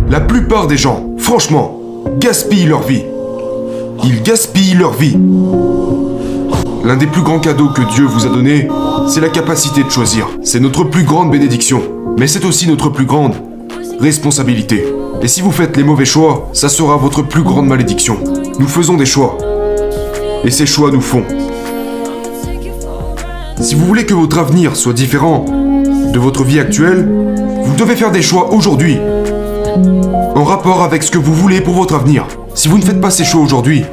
La plupart des gens, franchement, gaspillent leur vie. Ils gaspillent leur vie. L'un des plus grands cadeaux que Dieu vous a donné, c'est la capacité de choisir. C'est notre plus grande bénédiction, mais c'est aussi notre plus grande responsabilité. Et si vous faites les mauvais choix, ça sera votre plus grande malédiction. Nous faisons des choix. Et ces choix nous font. Si vous voulez que votre avenir soit différent de votre vie actuelle, vous devez faire des choix aujourd'hui, en rapport avec ce que vous voulez pour votre avenir. Si vous ne faites pas ces choix aujourd'hui,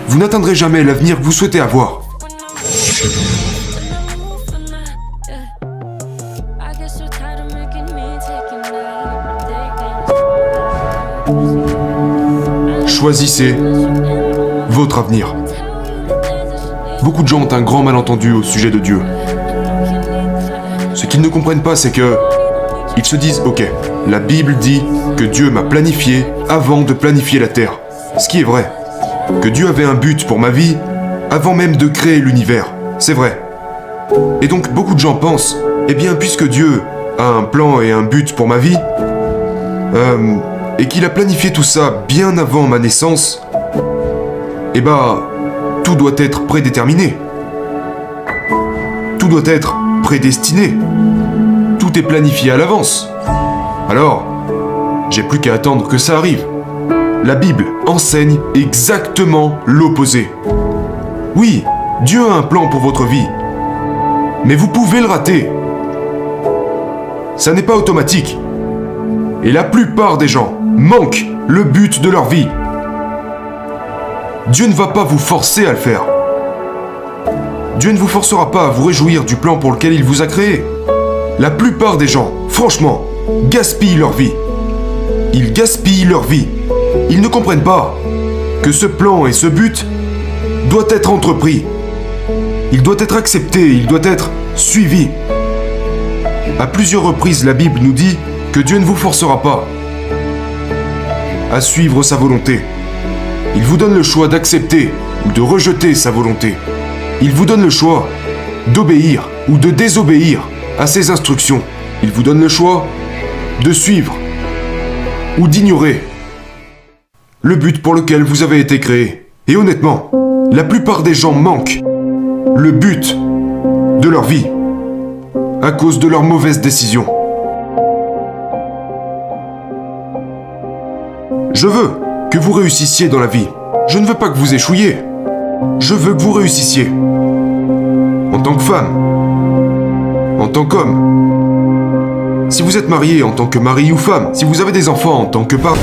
vous n'atteindrez jamais l'avenir que vous souhaitez avoir. Choisissez votre avenir. Beaucoup de gens ont un grand malentendu au sujet de Dieu. Ce qu'ils ne comprennent pas, c'est que ils se disent « Ok, la Bible dit que Dieu m'a planifié avant de planifier la terre. » Ce qui est vrai. Que Dieu avait un but pour ma vie avant même de créer l'univers. C'est vrai. Et donc beaucoup de gens pensent « Eh bien, puisque Dieu a un plan et un but pour ma vie, et qu'il a planifié tout ça bien avant ma naissance, eh bah, tout doit être prédéterminé. Tout doit être prédestiné. Tout est planifié à l'avance. Alors, j'ai plus qu'à attendre que ça arrive. La Bible enseigne exactement l'opposé. Oui, Dieu a un plan pour votre vie, mais vous pouvez le rater. Ça n'est pas automatique. Et la plupart des gens manquent le but de leur vie. Dieu ne va pas vous forcer à le faire. Dieu ne vous forcera pas à vous réjouir du plan pour lequel il vous a créé. La plupart des gens, franchement, gaspillent leur vie. Ils gaspillent leur vie. Ils ne comprennent pas que ce plan et ce but doit être entrepris. Il doit être accepté, il doit être suivi. À plusieurs reprises, la Bible nous dit que Dieu ne vous forcera pas à suivre sa volonté. Il vous donne le choix d'accepter ou de rejeter sa volonté. Il vous donne le choix d'obéir ou de désobéir à ses instructions. Il vous donne le choix de suivre ou d'ignorer le but pour lequel vous avez été créé. Et honnêtement, la plupart des gens manquent le but de leur vie à cause de leurs mauvaises décisions. Je veux que vous réussissiez dans la vie. Je ne veux pas que vous échouiez. Je veux que vous réussissiez. En tant que femme. En tant qu'homme. Si vous êtes marié en tant que mari ou femme. Si vous avez des enfants en tant que père.